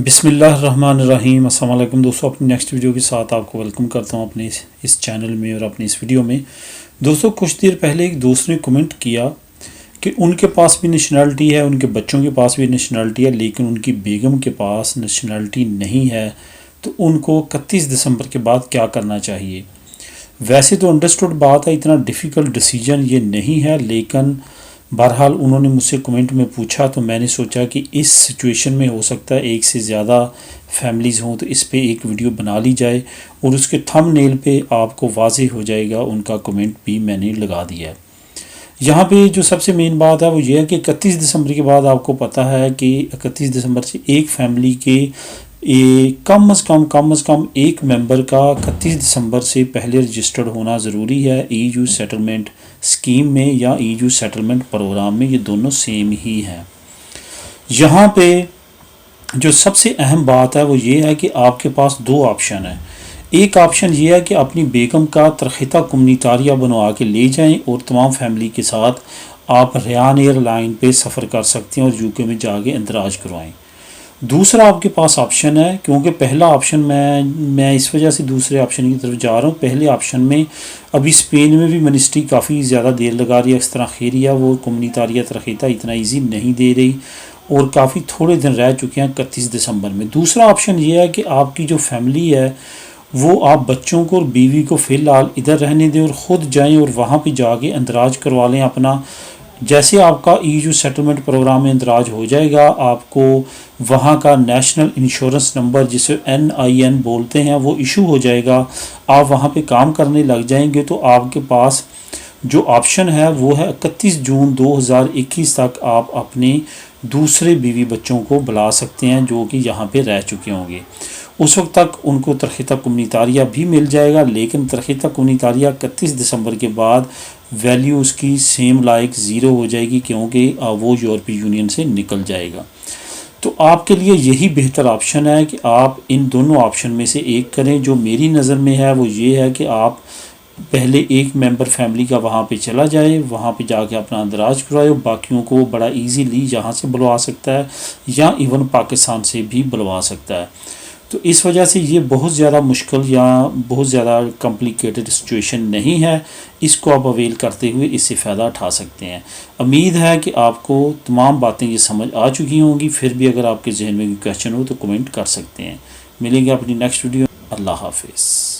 बिस्मिल्लाहिर्रहमानिर्रहीम। अस्सलाम वालेकुम दोस्तों, अपनी नेक्स्ट वीडियो के साथ आपको वेलकम करता हूँ अपने इस चैनल में और अपनी इस वीडियो में। दोस्तों, कुछ देर पहले एक दोस्त ने कमेंट किया कि उनके पास भी नेशनलिटी है, उनके बच्चों के पास भी नेशनलिटी है, लेकिन उनकी बेगम के पास नेशनलिटी नहीं है, तो उनको 31 दिसंबर के बाद क्या करना चाहिए। वैसे तो अंडरस्टूड बात है, इतना डिफ़िकल्ट डिसीजन ये नहीं है, लेकिन बहरहाल उन्होंने मुझसे कमेंट में पूछा तो मैंने सोचा कि इस सिचुएशन में हो सकता है एक से ज़्यादा फैमिलीज़ हों, तो इस पे एक वीडियो बना ली जाए और उसके थंबनेल पे आपको वाज़ेह हो जाएगा, उनका कमेंट भी मैंने लगा दिया है। यहाँ पे जो सबसे मेन बात है वो ये है कि 31 दिसंबर के बाद आपको पता है कि 31 दिसंबर से एक फैमिली के कम अज़ कम एक मेंबर का 31 दिसंबर से पहले रजिस्टर्ड होना ज़रूरी है ईयू सेटलमेंट स्कीम में या ईयू सेटलमेंट प्रोग्राम में। ये दोनों सेम ही हैं। यहाँ पे जो सबसे अहम बात है वो ये है कि आपके पास दो ऑप्शन है। एक ऑप्शन ये है कि अपनी बेगम का तरख़ीता कम्युनिटारिया बनवा के ले जाएं और तमाम फैमिली के साथ आप रयान एयरलाइन पे सफ़र कर सकते हैं और यूके में जाके इंदराज करवाएं। दूसरा आपके पास ऑप्शन है, क्योंकि पहला ऑप्शन मैं इस वजह से दूसरे ऑप्शन की तरफ जा रहा हूँ। पहले ऑप्शन में अभी स्पेन में भी मिनिस्ट्री काफ़ी ज़्यादा देर लगा रही है, इस तरह खैरिया वो कम्युनिटारिया तरख़ीता इतना ईजी नहीं दे रही और काफ़ी थोड़े दिन रह चुके हैं 31 दिसंबर में। दूसरा ऑप्शन ये है कि आपकी जो फैमिली है वो आप बच्चों को और बीवी को फ़िलहाल इधर रहने दें और ख़ुद जाएँ और वहाँ पर जाके इंदराज करवा लें अपना। जैसे आपका ईयू सेटलमेंट प्रोग्राम में इंदराज हो जाएगा, आपको वहाँ का नेशनल इंश्योरेंस नंबर जिसे NIN बोलते हैं वो इशू हो जाएगा। आप वहाँ पे काम करने लग जाएंगे तो आपके पास जो ऑप्शन है वो है 31 जून 2021 तक आप अपने दूसरे बीवी बच्चों को बुला सकते हैं जो कि यहाँ पे रह चुके होंगे। उस वक्त तक उनको तरख़ीता कम्युनिटारिया भी मिल जाएगा, लेकिन तरख़ीता कम्युनिटारिया 31 दिसंबर के बाद वैल्यू उसकी सेम लाइक ज़ीरो हो जाएगी, क्योंकि वो यूरोपीय यूनियन से निकल जाएगा। तो आपके लिए यही बेहतर ऑप्शन है कि आप इन दोनों ऑप्शन में से एक करें। जो मेरी नज़र में है वो ये है कि आप पहले एक मेंबर फैमिली का वहाँ पे चला जाए, वहाँ पे जाके अपना इंदराज करवाए, बाकियों को बड़ा इजीली यहाँ से बुलवा सकता है या इवन पाकिस्तान से भी बुलवा सकता है। तो इस वजह से ये बहुत ज़्यादा मुश्किल या बहुत ज़्यादा कॉम्प्लिकेटेड सिचुएशन नहीं है। इसको आप अवेल करते हुए इससे फ़ायदा उठा सकते हैं। उम्मीद है कि आपको तमाम बातें ये समझ आ चुकी होंगी। फिर भी अगर आपके जहन में कोई क्वेश्चन हो तो कमेंट कर सकते हैं। मिलेंगे अपनी नेक्स्ट वीडियो। अल्लाह हाफिज़।